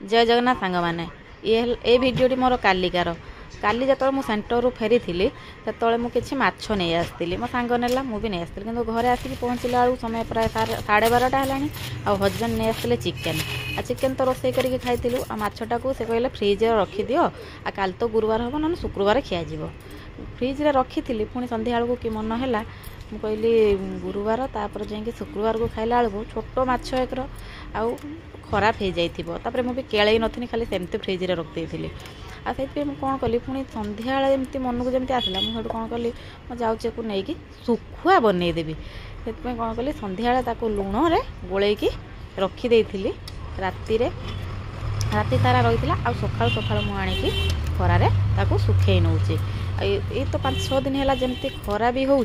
जय जगन्नाथ सांग मैंने ये भिडियोटी मोर कालिकार काली जो मुझे सेंटर फेरी से मुझे माछ नहीं आसती मो सांग नेला मुझे नहीं आसती कि घरे आसिक पहुँचला बेलू समय प्राय 12:30 है आ हजबैंड नहीं आसते चिकेन चिकेन तो रोसे करके खाई आछटा को से कहले फ्रिज रखीदि आ काल तो गुरुवार हम ना शुक्रवार खियाज फ्रिज रखी पुणी संध्या बेलू कि मन है मु कहली गुरुवार तापर जाइए शुक्रवार को खाइला बेलू छोट माछ एकर आउ खराब हो जाइए मुझे केड़े नी खाली सेमती फ्रिज रखी आ से कौन कली पुणी संध्या एमती मन को जमी आसला मुझे कौन कली मैं जाऊँगी को लेकिन सुखुआ बनईदेवी से कौन कली संध्या लुण रे गोलैकी रखीदे राति राति सारा रही आ सका सका मुझे खरारे सुखे नौचे ये तो 5-6 दिन है जमती खरा भी हो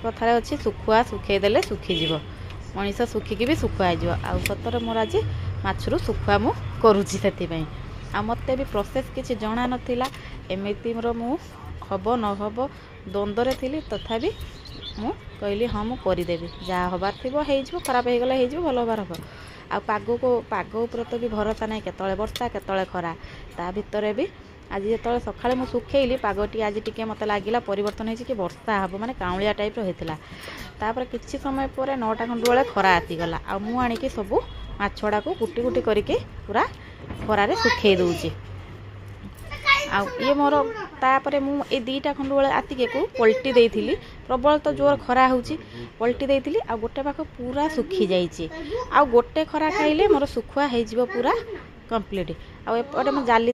कथार अच्छी सुखुआ सुखेदेले सुखीज मनीष सुखिकी भी सुखुआ आ सतरे मोर आज माछरू सुखुआ मु करुँची से आ मते भी प्रोसेस किसी जना नाला एमती मु हम न हम द्वंद्वे थी तथापि मु कहली हाँ मुझे करदेवी जहाँ हबार थी हो खराब हो गला हो भल हबार हम आ पाग उपर तो भी भरोसा ना केतले वर्षा केतले खरा ता भितर भी आज जो सका मुझे सुखेली पागटी आज टी मत लगे परिवर्तन हो कि वर्षा हम माने काउलिया टाइप होता तापर किसी समय पर 9टा खंड बेले खरा आसीगला आ मुझे सब माछड़ा को कुटी कुटी करके पूरा खरारे सुखे दूची आ ये मोर तापर मुझे 2टा खंड बेले आतिके को पलटी देती प्रबल तो जोर खरा होची पलटी देती आ गोटे पाख पूरा सुखी जाइए आ गोटे खरा खाइले मोर सुखुआ हो पूरा कंप्लीट आ जाली